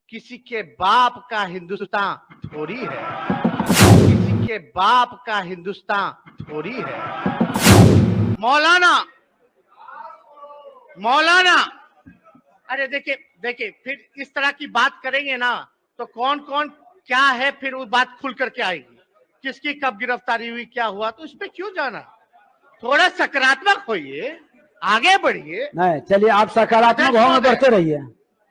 किसी के बाप का हिंदुस्तान थोड़ी है, किसी के बाप का हिंदुस्तान थोड़ी है। मौलाना अरे देखिए फिर इस तरह की बात करेंगे ना तो कौन कौन क्या है, फिर वो बात खुल करके आएगी, किसकी कब गिरफ्तारी हुई, क्या हुआ, तो इस पे क्यों जाना। थोड़ा सकारात्मक होइए, आगे बढ़िए। नहीं, चलिए आप सकारात्मक भाव में बढ़ते रहिए,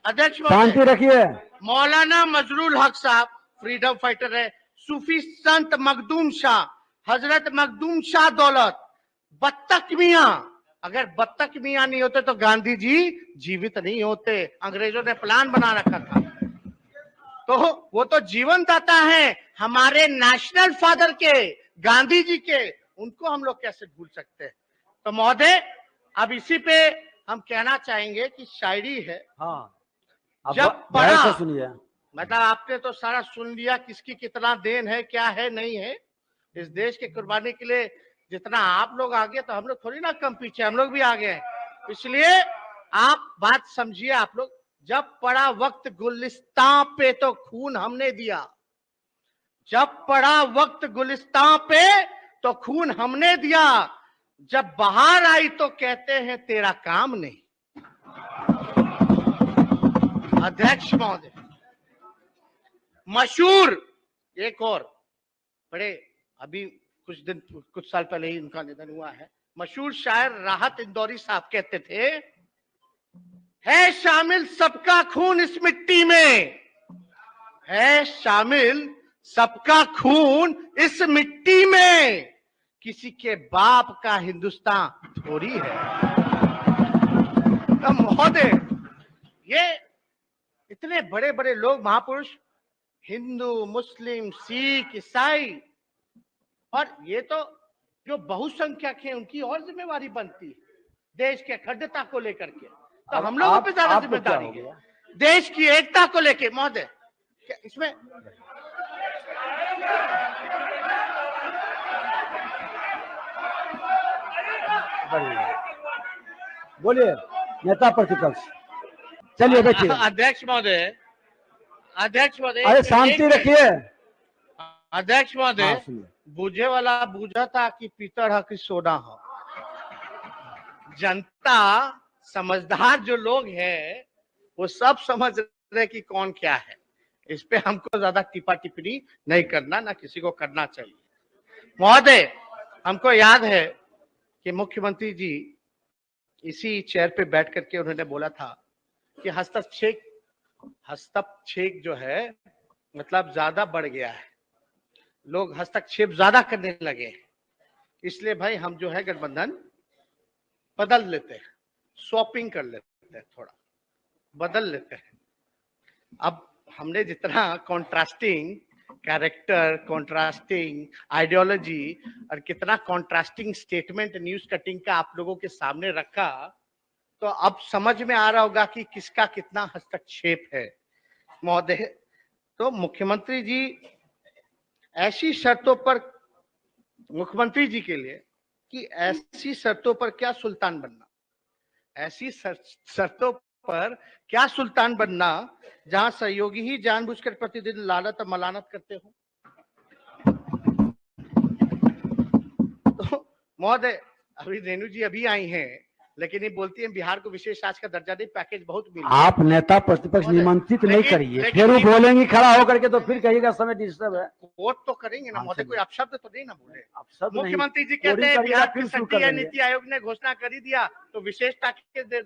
अध्यक्ष शांति रखिए। मौलाना मजरूल हक साहब फ्रीडम फाइटर है, सूफी संत मखदूम शाह, हजरत मखदूम शाह दौलत, बत्तख मियां, अगर बत्तख मियां नहीं होते तो गांधी जी जीवित नहीं होते। अंग्रेजों ने प्लान बना रखा था, तो वो तो जीवन दाता है हमारे नेशनल फादर के, गांधी जी के, उनको हम लोग कैसे भूल सकते हैं। तो महोदय अब इसी पे हम कहना चाहेंगे कि शायरी है। हाँ, जब पढ़ा, सुनिए, मतलब आपने तो सारा सुन लिया, किसकी कितना देन है, क्या है नहीं है। इस देश के कुर्बानी के लिए जितना आप लोग आगे, तो हम लोग थोड़ी ना कम पीछे, हम लोग भी आगे हैं। इसलिए आप बात समझिए। आप लोग, जब पड़ा वक्त गुलिस्तां पे तो खून हमने दिया, जब पड़ा वक्त गुलिस्तां पे तो खून हमने दिया, जब बाहर आई तो कहते हैं तेरा काम नहीं। अध्यक्ष महोदय, मशहूर एक और बड़े, अभी कुछ साल पहले ही उनका निधन हुआ है, मशहूर शायर राहत इंदौरी साहब कहते थे, है शामिल सबका खून इस मिट्टी में, है शामिल सबका खून इस मिट्टी में, किसी के बाप का हिंदुस्तान थोड़ी है। तो महोदय, ये इतने बड़े बड़े लोग, महापुरुष, हिंदू, मुस्लिम, सिख, ईसाई, और ये तो जो बहुसंख्यक है उनकी और जिम्मेवारी बनती है देश के अखंडता को लेकर के। तो हम लोगों पे ज्यादा जिम्मेदारी है देश की एकता को लेकर। महोदय, इसमें बोलिए नेता प्रतिपक्ष, चलिए बैठिए। अध्यक्ष महोदय, अरे शांति रखिए। अध्यक्ष महोदय, बूझे वाला बूझा था कि पीतल है कि सोना हो। जनता, समझदार जो लोग हैं वो सब समझ रहे कि कौन क्या है। इस पे हमको ज्यादा टिप्पा टिप्पणी नहीं करना, ना किसी को करना चाहिए। महोदय, हमको याद है कि मुख्यमंत्री जी इसी चेयर पे बैठ करके उन्होंने बोला था कि हस्तक्षेप जो है मतलब ज्यादा बढ़ गया है, लोग हस्तक्षेप ज्यादा करने लगे, इसलिए भाई हम जो है गठबंधन बदल लेते हैं, स्वैपिंग कर लेते हैं, थोड़ा बदल लेते हैं। अब हमने जितना कॉन्ट्रास्टिंग कैरेक्टर, कॉन्ट्रास्टिंग आइडियोलॉजी और कितना कॉन्ट्रास्टिंग स्टेटमेंट न्यूज कटिंग का आप लोगों के सामने रखा, तो अब समझ में आ रहा होगा कि किसका कितना हस्तक्षेप है। महोदय, तो मुख्यमंत्री जी ऐसी शर्तों पर, मुख्यमंत्री जी के लिए कि ऐसी शर्तों पर क्या सुल्तान बनना, ऐसी शर्तों पर क्या सुल्तान बनना जहां सहयोगी ही जानबूझकर प्रतिदिन लानत और मलानत करते हो। तो महोदय, अभी रेणु जी अभी आई हैं, लेकिन ये बोलती है बिहार को विशेष राज्य का दर्जा नहीं, पैकेज बहुत मिला। आप नेता प्रतिपक्ष निमंत्रित नहीं करिए, फिर वो बोलेंगे खड़ा होकर के, तो फिर कहिएगा समय डिस्टर्ब है। वोट तो करेंगे ना महोदय, कोई अपशब्द तो नहीं ना बोले। अब मुख्यमंत्री जी कहते हैं बिहार की सत्ता नीति आयोग ने घोषणा कर ही दिया तो विशेष पैकेज